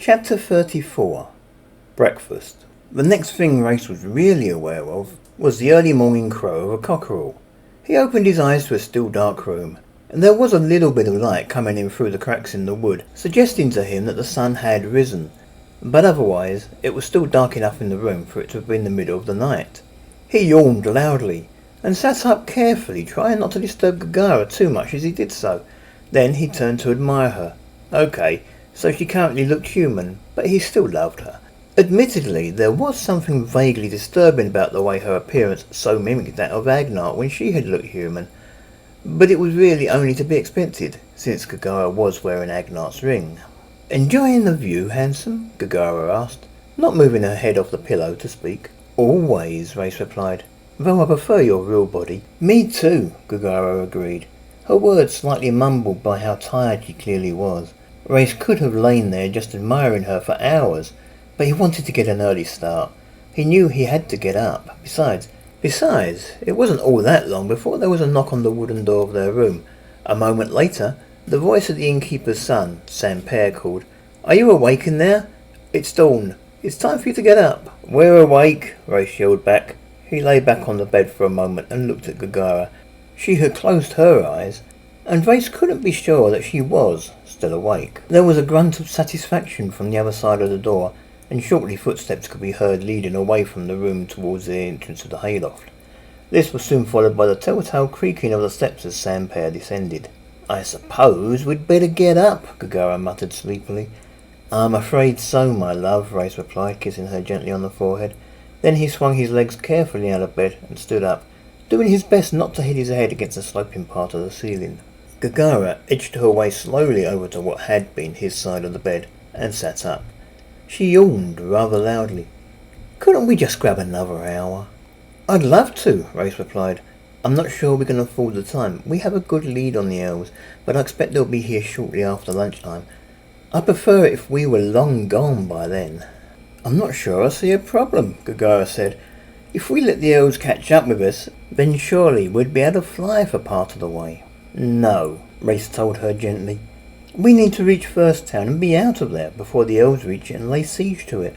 Chapter 34. Breakfast. The next thing Reyes was really aware of was the early morning crow of a cockerel. He opened his eyes to a still dark room, and there was a little bit of light coming in through the cracks in the wood, suggesting to him that the sun had risen, but otherwise it was still dark enough in the room for it to have been the middle of the night. He yawned loudly, and sat up carefully, trying not to disturb Gagara too much as he did so. Then he turned to admire her. Okay, so she currently looked human, but he still loved her. Admittedly, there was something vaguely disturbing about the way her appearance so mimicked that of Agnar when she had looked human, but it was really only to be expected, since Gagara was wearing Agnar's ring. "Enjoying the view, handsome?" Gagara asked, not moving her head off the pillow to speak. "Always," Reyes replied, "though I prefer your real body." "Me too," Gagara agreed, her words slightly mumbled by how tired she clearly was. Reyes could have lain there just admiring her for hours, but he wanted to get an early start. He knew he had to get up. Besides, it wasn't all that long before there was a knock on the wooden door of their room. A moment later, the voice of the innkeeper's son, Sam Pear, called, "Are you awake in there? It's dawn. It's time for you to get up." "We're awake," Reyes yelled back. He lay back on the bed for a moment and looked at Gagara. She had closed her eyes, and Reyes couldn't be sure that she was still awake. There was a grunt of satisfaction from the other side of the door, and shortly footsteps could be heard leading away from the room towards the entrance of the hayloft. This was soon followed by the telltale creaking of the steps as Sam Pear descended. "I suppose we'd better get up," Gagara muttered sleepily. "I'm afraid so, my love," Reyes replied, kissing her gently on the forehead. Then he swung his legs carefully out of bed and stood up, doing his best not to hit his head against the sloping part of the ceiling. Gagara edged her way slowly over to what had been his side of the bed and sat up. She yawned rather loudly. "Couldn't we just grab another hour?" "I'd love to," Reyes replied. "I'm not sure we can afford the time. We have a good lead on the elves, but I expect they'll be here shortly after lunchtime. I'd prefer it if we were long gone by then." "I'm not sure I see a problem," Gagara said. "If we let the elves catch up with us, then surely we'd be able to fly for part of the way." "No," Reyes told her gently. "We need to reach First Town and be out of there before the elves reach it and lay siege to it.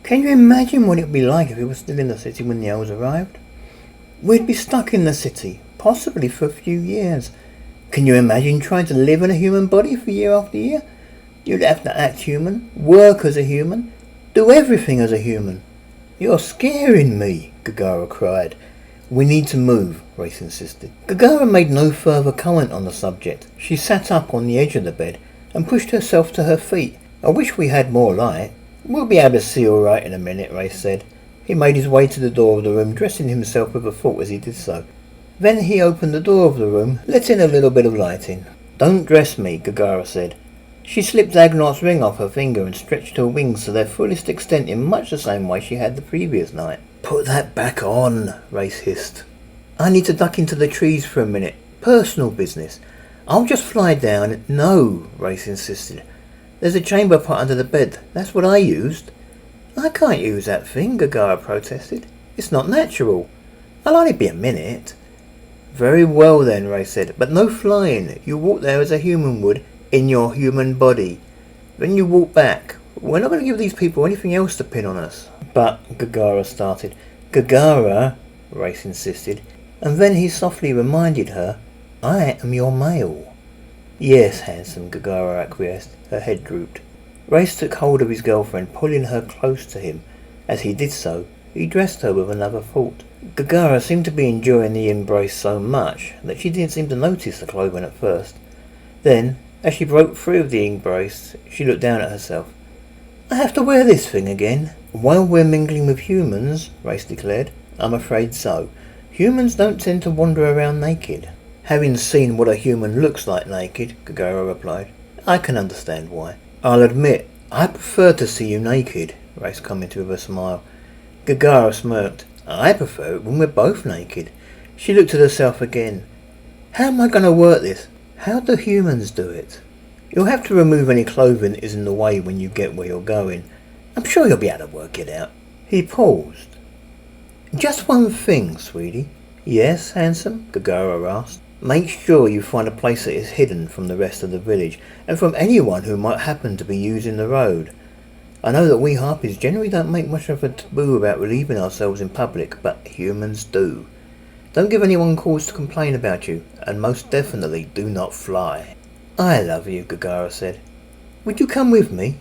Can you imagine what it would be like if we were still in the city when the elves arrived? We'd be stuck in the city, possibly for a few years. Can you imagine trying to live in a human body for year after year? You'd have to act human, work as a human, do everything as a human." "You're scaring me," Gagara cried. "We need to move," Reyes insisted. Gagara made no further comment on the subject. She sat up on the edge of the bed and pushed herself to her feet. "I wish we had more light." "We'll be able to see all right in a minute," Reyes said. He made his way to the door of the room, dressing himself with a thought as he did so. Then he opened the door of the room, letting a little bit of light in. "Don't dress me," Gagara said. She slipped Agnar's ring off her finger and stretched her wings to their fullest extent in much the same way she had the previous night. "Put that back on," Reyes hissed. "I need to duck into the trees for a minute. Personal business. I'll just fly down." "No," Reyes insisted. "There's a chamber pot under the bed. That's what I used." "I can't use that thing," Gagara protested. "It's not natural. I'll only be a minute." "Very well then," Reyes said, "but no flying. You walk there as a human would, in your human body. Then you walk back. We're not going to give these people anything else to pin on us." "But," Gagara started. "Gagara," Reyes insisted, and then he softly reminded her, "I am your male." "Yes, handsome," Gagara acquiesced. Her head drooped. Reyes took hold of his girlfriend, pulling her close to him. As he did so, he dressed her with another thought. Gagara seemed to be enjoying the embrace so much that she didn't seem to notice the clothing at first. Then, as she broke free of the embrace, she looked down at herself. "I have to wear this thing again?" "While we're mingling with humans," Reyes declared, "I'm afraid so. Humans don't tend to wander around naked." "Having seen what a human looks like naked," Gagara replied, "I can understand why." "I'll admit, I prefer to see you naked," Reyes commented with a smile. Gagara smirked. "I prefer it when we're both naked." She looked at herself again. "How am I going to work this? How do humans do it?" "You'll have to remove any clothing that is in the way when you get where you're going. I'm sure you'll be able to work it out." He paused. "Just one thing, sweetie." "Yes, handsome?" Gagara asked. "Make sure you find a place that is hidden from the rest of the village and from anyone who might happen to be using the road. I know that we harpies generally don't make much of a taboo about relieving ourselves in public, but humans do. Don't give anyone cause to complain about you, and most definitely do not fly." "I love you," Gagara said. "Would you come with me?"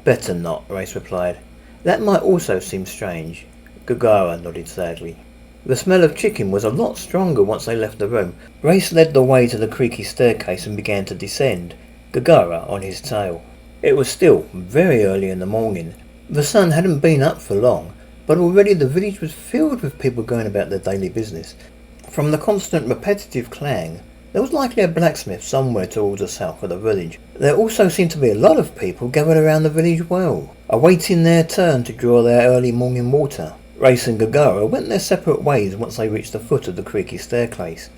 "Better not," Reyes replied. "That might also seem strange." Gagara nodded sadly. The smell of chicken was a lot stronger once they left the room. Reyes led the way to the creaky staircase and began to descend, Gagara on his tail. It was still very early in the morning. The sun hadn't been up for long, but already the village was filled with people going about their daily business. From the constant repetitive clang, there was likely a blacksmith somewhere towards the south of the village. There also seemed to be a lot of people gathered around the village well, awaiting their turn to draw their early morning water. Reyes and Gagara went their separate ways once they reached the foot of the creaky staircase.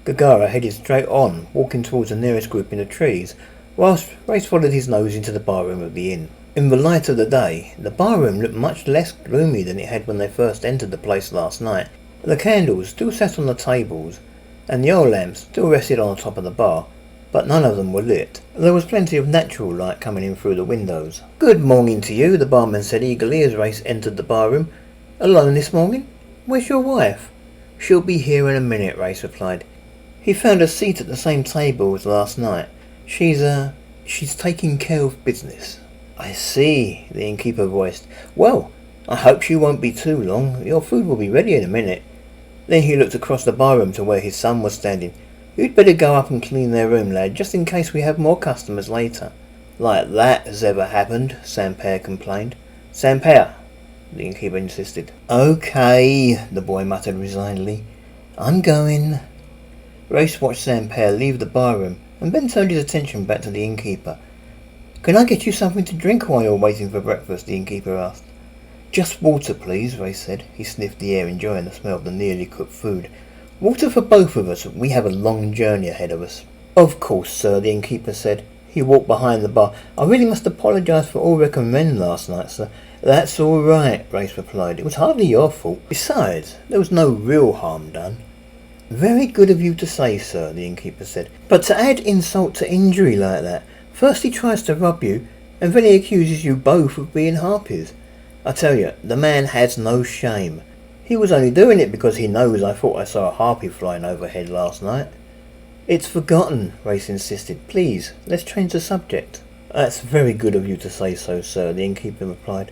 Gagara headed straight on, walking towards the nearest group in the trees, whilst Reyes followed his nose into the barroom of the inn. In the light of the day, the barroom looked much less gloomy than it had when they first entered the place last night. The candles still sat on the tables, and the oil lamps still rested on the top of the bar, but none of them were lit. There was plenty of natural light coming in through the windows. "Good morning to you," the barman said eagerly as Reyes entered the barroom. "Alone this morning? Where's your wife?" "She'll be here in a minute," Reyes replied. He found a seat at the same table as last night. She's taking care of business." "I see," the innkeeper voiced. "Well, I hope she won't be too long. Your food will be ready in a minute." Then he looked across the barroom to where his son was standing. "You'd better go up and clean their room, lad, just in case we have more customers later." "Like that has ever happened," Sampere complained. "Sampere," the innkeeper insisted. "Okay," the boy muttered resignedly. "I'm going." Reyes watched Sampere leave the barroom and then turned his attention back to the innkeeper. "Can I get you something to drink while you're waiting for breakfast?" the innkeeper asked. "Just water, please," Reyes said. He sniffed the air, enjoying the smell of the nearly cooked food. "Water for both of us. We have a long journey ahead of us." "Of course, sir," the innkeeper said. He walked behind the bar. "I really must apologise for all recommend last night, sir." "That's all right," Reyes replied. "It was hardly your fault. Besides, there was no real harm done." "Very good of you to say, sir," the innkeeper said. "But to add insult to injury like that, first he tries to rob you, and then he accuses you both of being harpies. I tell you, the man has no shame. He was only doing it because he knows I thought I saw a harpy flying overhead last night." "It's forgotten," Reyes insisted. "Please, let's change the subject." "That's very good of you to say so, sir," the innkeeper replied.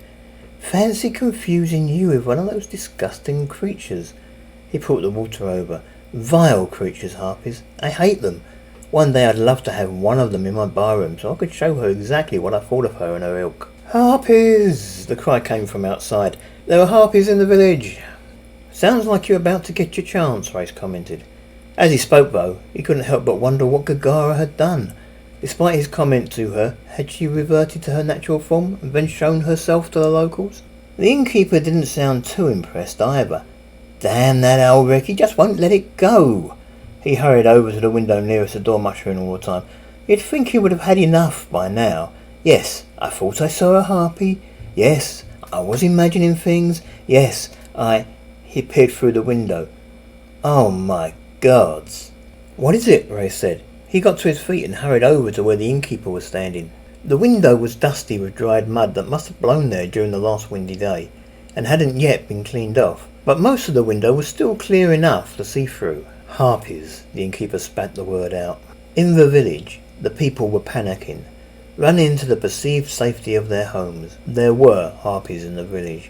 "Fancy confusing you with one of those disgusting creatures." He brought the water over. "Vile creatures, harpies. I hate them. One day I'd love to have one of them in my barroom so I could show her exactly what I thought of her and her ilk." "Harpies!" the cry came from outside. "There are harpies in the village." "Sounds like you're about to get your chance," Reyes commented. As he spoke, though, he couldn't help but wonder what Gagara had done. Despite his comment to her, had she reverted to her natural form and then shown herself to the locals? The innkeeper didn't sound too impressed either. "Damn that old Rick, he just won't let it go." He hurried over to the window nearest the door, muttering all the time. "You'd think he would have had enough by now. Yes, I thought I saw a harpy. Yes, I was imagining things. Yes, He peered through the window. "Oh my gods." "What is it?" Reyes said. He got to his feet and hurried over to where the innkeeper was standing. The window was dusty with dried mud that must have blown there during the last windy day, and hadn't yet been cleaned off. But most of the window was still clear enough to see through. "Harpies," the innkeeper spat the word out. In the village, the people were panicking, running to the perceived safety of their homes. There were harpies in the village.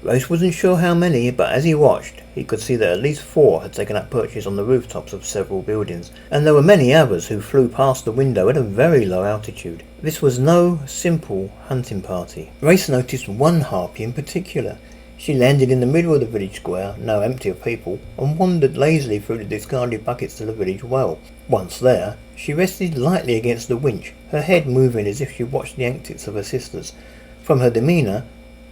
Reyes wasn't sure how many, but as he watched, he could see that at least 4 had taken up perches on the rooftops of several buildings, and there were many others who flew past the window at a very low altitude. This was no simple hunting party. Reyes noticed one harpy in particular. She landed in the middle of the village square, now empty of people, and wandered lazily through the discarded buckets to the village well. Once there, she rested lightly against the winch, her head moving as if she watched the antics of her sisters. From her demeanour,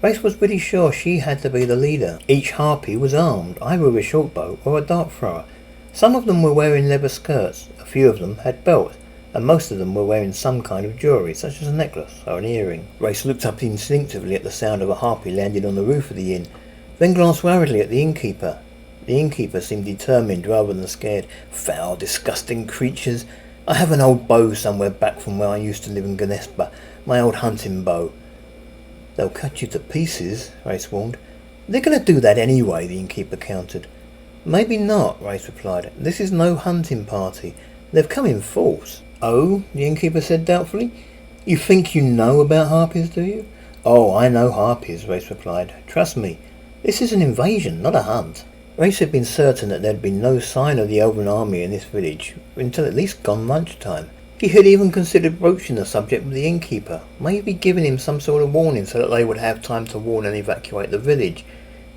Reyes was pretty sure she had to be the leader. Each harpy was armed, either with a short bow or a dart thrower. Some of them were wearing leather skirts, a few of them had belts, and most of them were wearing some kind of jewellery, such as a necklace or an earring. Reyes looked up instinctively at the sound of a harpy landing on the roof of the inn, then glanced worriedly at the innkeeper. The innkeeper seemed determined rather than scared. "Foul, disgusting creatures. I have an old bow somewhere back from where I used to live in Ganespa, my old hunting bow." They'll cut you to pieces, Reyes warned. They're going to do that anyway, the innkeeper countered. Maybe not, Reyes replied. This is no hunting party. They've come in force. Oh, the innkeeper said doubtfully. You think you know about harpies, do you? Oh, I know harpies, Reyes replied. Trust me, this is an invasion, not a hunt. Reyes had been certain that there had been no sign of the elven army in this village until at least gone lunchtime. He had even considered broaching the subject with the innkeeper, maybe giving him some sort of warning so that they would have time to warn and evacuate the village.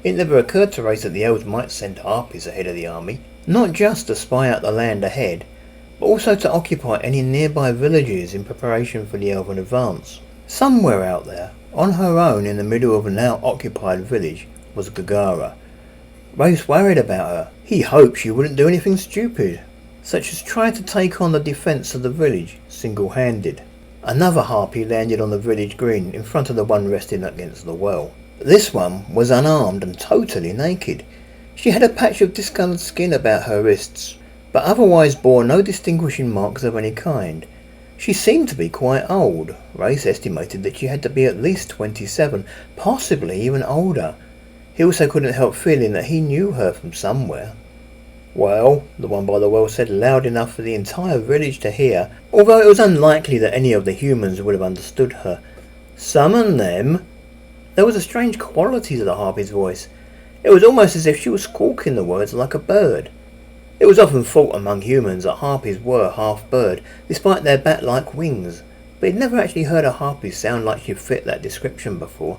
It never occurred to Reyes that the elves might send harpies ahead of the army, not just to spy out the land ahead, but also to occupy any nearby villages in preparation for the elven advance. Somewhere out there, on her own in the middle of a now occupied village, was Gagara. Reyes worried about her. He hoped she wouldn't do anything stupid, such as try to take on the defence of the village single-handed. Another harpy landed on the village green in front of the one resting against the well. This one was unarmed and totally naked. She had a patch of discoloured skin about her wrists, but otherwise bore no distinguishing marks of any kind. She seemed to be quite old. Reyes estimated that she had to be at least 27, possibly even older. He also couldn't help feeling that he knew her from somewhere. Well, the one by the well said loud enough for the entire village to hear, although it was unlikely that any of the humans would have understood her. Summon them? There was a strange quality to the harpy's voice. It was almost as if she was squawking the words like a bird. It was often thought among humans that harpies were half bird, despite their bat-like wings, but he'd never actually heard a harpy sound like she fit that description before.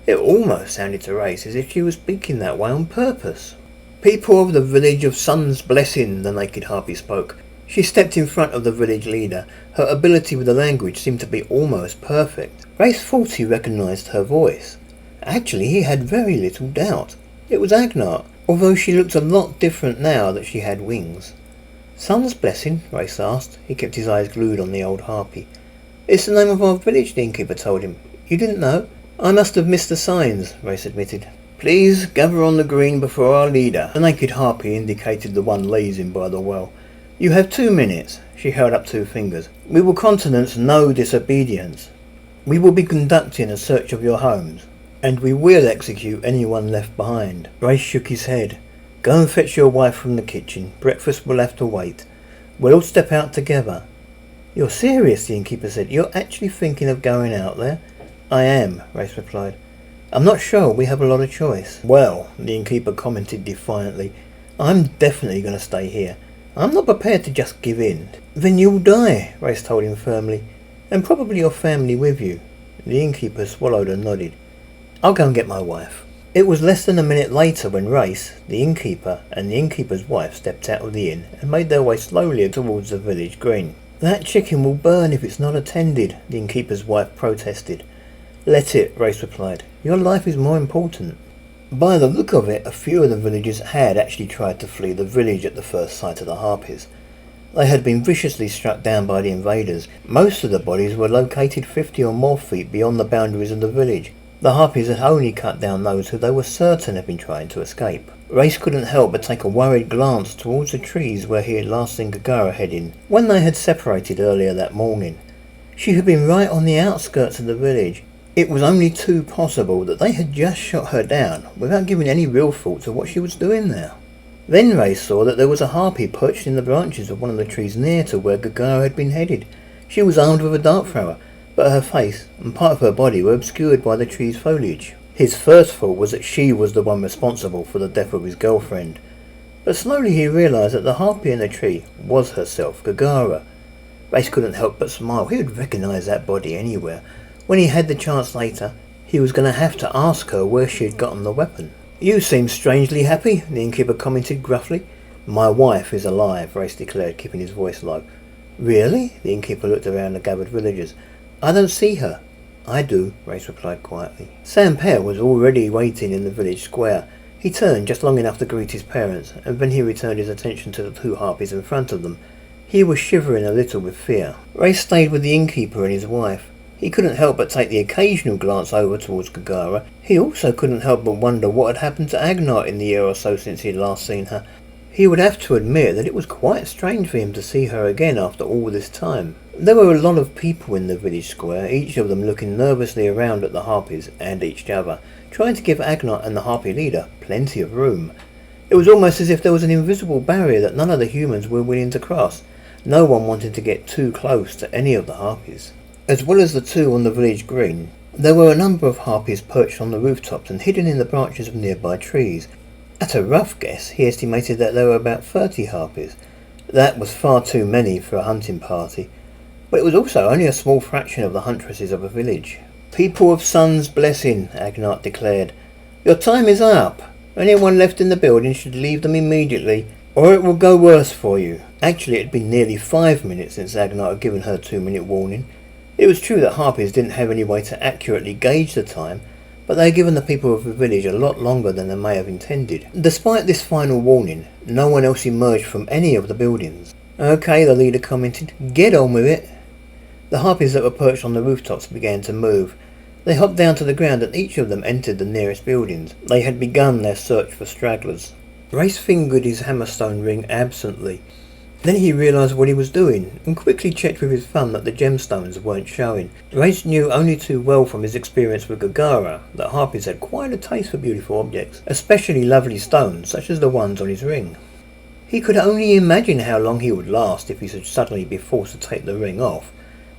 It almost sounded to Reyes as if she was speaking that way on purpose. People of the village of Sun's Blessing, the naked harpy spoke. She stepped in front of the village leader. Her ability with the language seemed to be almost perfect. Reyes thought he recognised her voice. Actually, he had very little doubt. It was Agnar, although she looked a lot different now that she had wings. Sun's Blessing? Reyes asked. He kept his eyes glued on the old harpy. It's the name of our village, the innkeeper told him. You didn't know? I must have missed the signs, Reyes admitted. Please gather on the green before our leader. The naked harpy indicated the one lazing by the well. You have 2 minutes. She held up 2 fingers. We will countenance no disobedience. We will be conducting a search of your homes, and we will execute anyone left behind. Reyes shook his head. Go and fetch your wife from the kitchen. Breakfast will have to wait. We'll all step out together. You're serious, the innkeeper said. You're actually thinking of going out there? I am, Reyes replied. I'm not sure we have a lot of choice. Well, the innkeeper commented defiantly, I'm definitely going to stay here. I'm not prepared to just give in. Then you'll die, Reyes told him firmly, and probably your family with you. The innkeeper swallowed and nodded. I'll go and get my wife. It was less than a minute later when Reyes, the innkeeper, and the innkeeper's wife stepped out of the inn and made their way slowly towards the village green. That chicken will burn if it's not attended, the innkeeper's wife protested. Let it, Reyes replied. Your life is more important. By the look of it, a few of the villagers had actually tried to flee the village at the first sight of the harpies. They had been viciously struck down by the invaders. Most of the bodies were located 50 or more feet beyond the boundaries of the village. The harpies had only cut down those who they were certain had been trying to escape. Reyes couldn't help but take a worried glance towards the trees where he had last seen Gagara heading, when they had separated earlier that morning. She had been right on the outskirts of the village. It was only too possible that they had just shot her down without giving any real thought to what she was doing there. Then Reyes saw that there was a harpy perched in the branches of one of the trees near to where Gagara had been headed. She was armed with a dart thrower, but her face and part of her body were obscured by the tree's foliage. His first thought was that she was the one responsible for the death of his girlfriend, but slowly he realised that the harpy in the tree was herself, Gagara. Reyes couldn't help but smile. He would recognise that body anywhere. When he had the chance later, he was going to have to ask her where she had gotten the weapon. You seem strangely happy, the innkeeper commented gruffly. My wife is alive, Reyes declared, keeping his voice low. Really? The innkeeper looked around the gathered villagers. I don't see her. I do, Reyes replied quietly. Sam Pear was already waiting in the village square. He turned just long enough to greet his parents, and then he returned his attention to the 2 harpies in front of them. He was shivering a little with fear. Reyes stayed with the innkeeper and his wife. He couldn't help but take the occasional glance over towards Gagara. He also couldn't help but wonder what had happened to Agnar in the year or so since he had last seen her. He would have to admit that it was quite strange for him to see her again after all this time. There were a lot of people in the village square, each of them looking nervously around at the harpies and each other, trying to give Agnat and the harpy leader plenty of room. It was almost as if there was an invisible barrier that none of the humans were willing to cross. No one wanted to get too close to any of the harpies. As well as the two on the village green, there were a number of harpies perched on the rooftops and hidden in the branches of nearby trees. At a rough guess, he estimated that there were about 30 harpies. That was far too many for a hunting party, but it was also only a small fraction of the huntresses of a village. "People of Sun's blessing," Agnat declared. "Your time is up. Anyone left in the building should leave them immediately, or it will go worse for you." Actually, it had been nearly 5 minutes since Agnat had given her 2-minute warning. It was true that harpies didn't have any way to accurately gauge the time, but they had given the people of the village a lot longer than they may have intended. Despite this final warning, no one else emerged from any of the buildings. "Okay," the leader commented. "Get on with it." The harpies that were perched on the rooftops began to move. They hopped down to the ground and each of them entered the nearest buildings. They had begun their search for stragglers. Reyes fingered his hammerstone ring absently. Then he realised what he was doing and quickly checked with his thumb that the gemstones weren't showing. Reyes knew only too well from his experience with Gagara that harpies had quite a taste for beautiful objects, especially lovely stones such as the ones on his ring. He could only imagine how long he would last if he should suddenly be forced to take the ring off.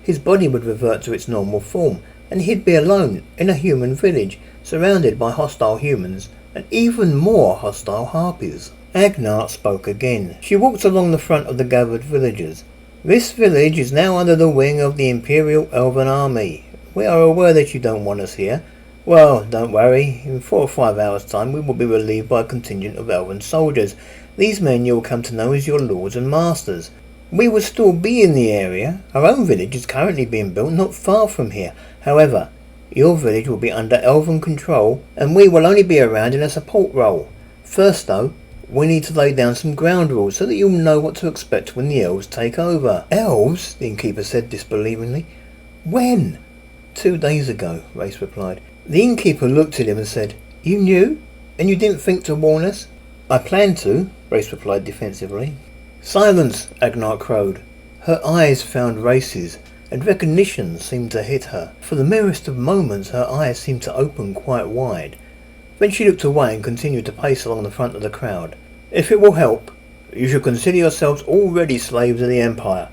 His body would revert to its normal form, and he'd be alone in a human village, surrounded by hostile humans and even more hostile harpies. Agnat spoke again. She walked along the front of the gathered villagers. "This village is now under the wing of the Imperial Elven Army. We are aware that you don't want us here. Well, don't worry. In 4 or 5 hours' time we will be relieved by a contingent of Elven soldiers. These men you will come to know as your lords and masters. We will still be in the area. Our own village is currently being built not far from here. However, your village will be under Elven control, and we will only be around in a support role. First, though, we need to lay down some ground rules so that you'll know what to expect when the elves take over." "Elves?" the innkeeper said disbelievingly. "When?" 2 days ago, Reyes replied. The innkeeper looked at him and said, "You knew? And you didn't think to warn us?" "I planned to," Reyes replied defensively. "Silence!" Agnat crowed. Her eyes found Reyes's, and recognition seemed to hit her. For the merest of moments her eyes seemed to open quite wide. Then she looked away and continued to pace along the front of the crowd. "If it will help, you should consider yourselves already slaves of the Empire.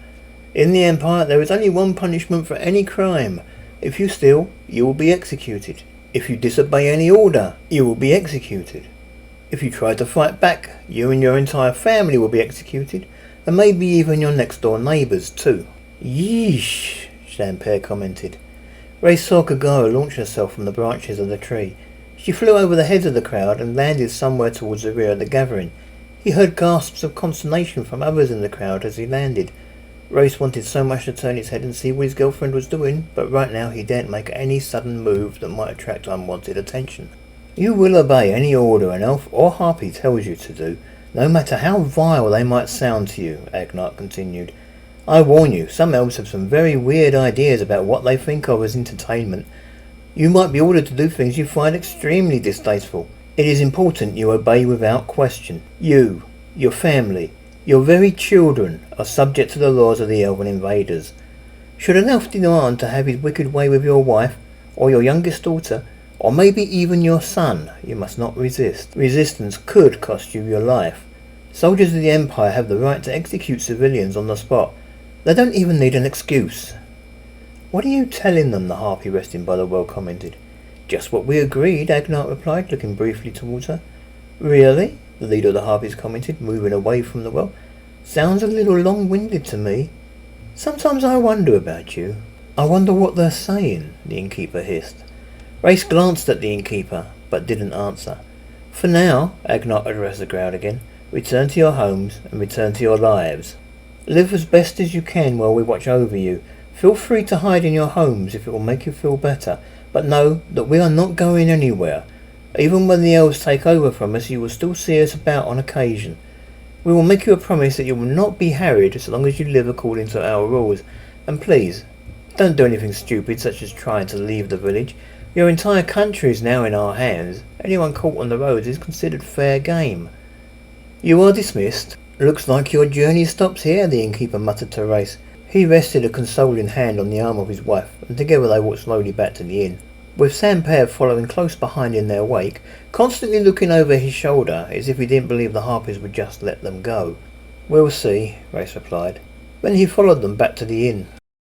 In the Empire there is only one punishment for any crime. If you steal, you will be executed. If you disobey any order, you will be executed. If you try to fight back, you and your entire family will be executed, and maybe even your next door neighbours too." "Yeesh," Champere commented. Reyes saw Gagara launch herself from the branches of the tree. She flew over the heads of the crowd and landed somewhere towards the rear of the gathering. He heard gasps of consternation from others in the crowd as he landed. Reyes wanted so much to turn his head and see what his girlfriend was doing, but right now he daren't make any sudden move that might attract unwanted attention. "You will obey any order an elf or harpy tells you to do, no matter how vile they might sound to you," Agnat continued. "I warn you, some elves have some very weird ideas about what they think of as entertainment. You might be ordered to do things you find extremely distasteful. It is important you obey without question. You, your family, your very children are subject to the laws of the elven invaders. Should an elf demand to have his wicked way with your wife, or your youngest daughter, or maybe even your son, you must not resist. Resistance could cost you your life. Soldiers of the Empire have the right to execute civilians on the spot. They don't even need an excuse." "What are you telling them?" the harpy resting by the well commented. "Just what we agreed," Agnat replied, looking briefly towards her. "Really?" the leader of the harpies commented, moving away from the well. "Sounds a little long-winded to me. Sometimes I wonder about you." "I wonder what they're saying," the innkeeper hissed. Reyes glanced at the innkeeper, but didn't answer. "For now," Agnat addressed the crowd again, "return to your homes and return to your lives. Live as best as you can while we watch over you. Feel free to hide in your homes if it will make you feel better, but know that we are not going anywhere. Even when the elves take over from us, you will still see us about on occasion. We will make you a promise that you will not be harried as long as you live according to our rules. And please, don't do anything stupid such as trying to leave the village. Your entire country is now in our hands. Anyone caught on the roads is considered fair game. You are dismissed." "Looks like your journey stops here," the innkeeper muttered to Reyes. He rested a consoling hand on the arm of his wife, and together they walked slowly back to the inn, with Sam Pear following close behind in their wake, constantly looking over his shoulder as if he didn't believe the harpies would just let them go. "We'll see," Reyes replied. Then he followed them back to the inn,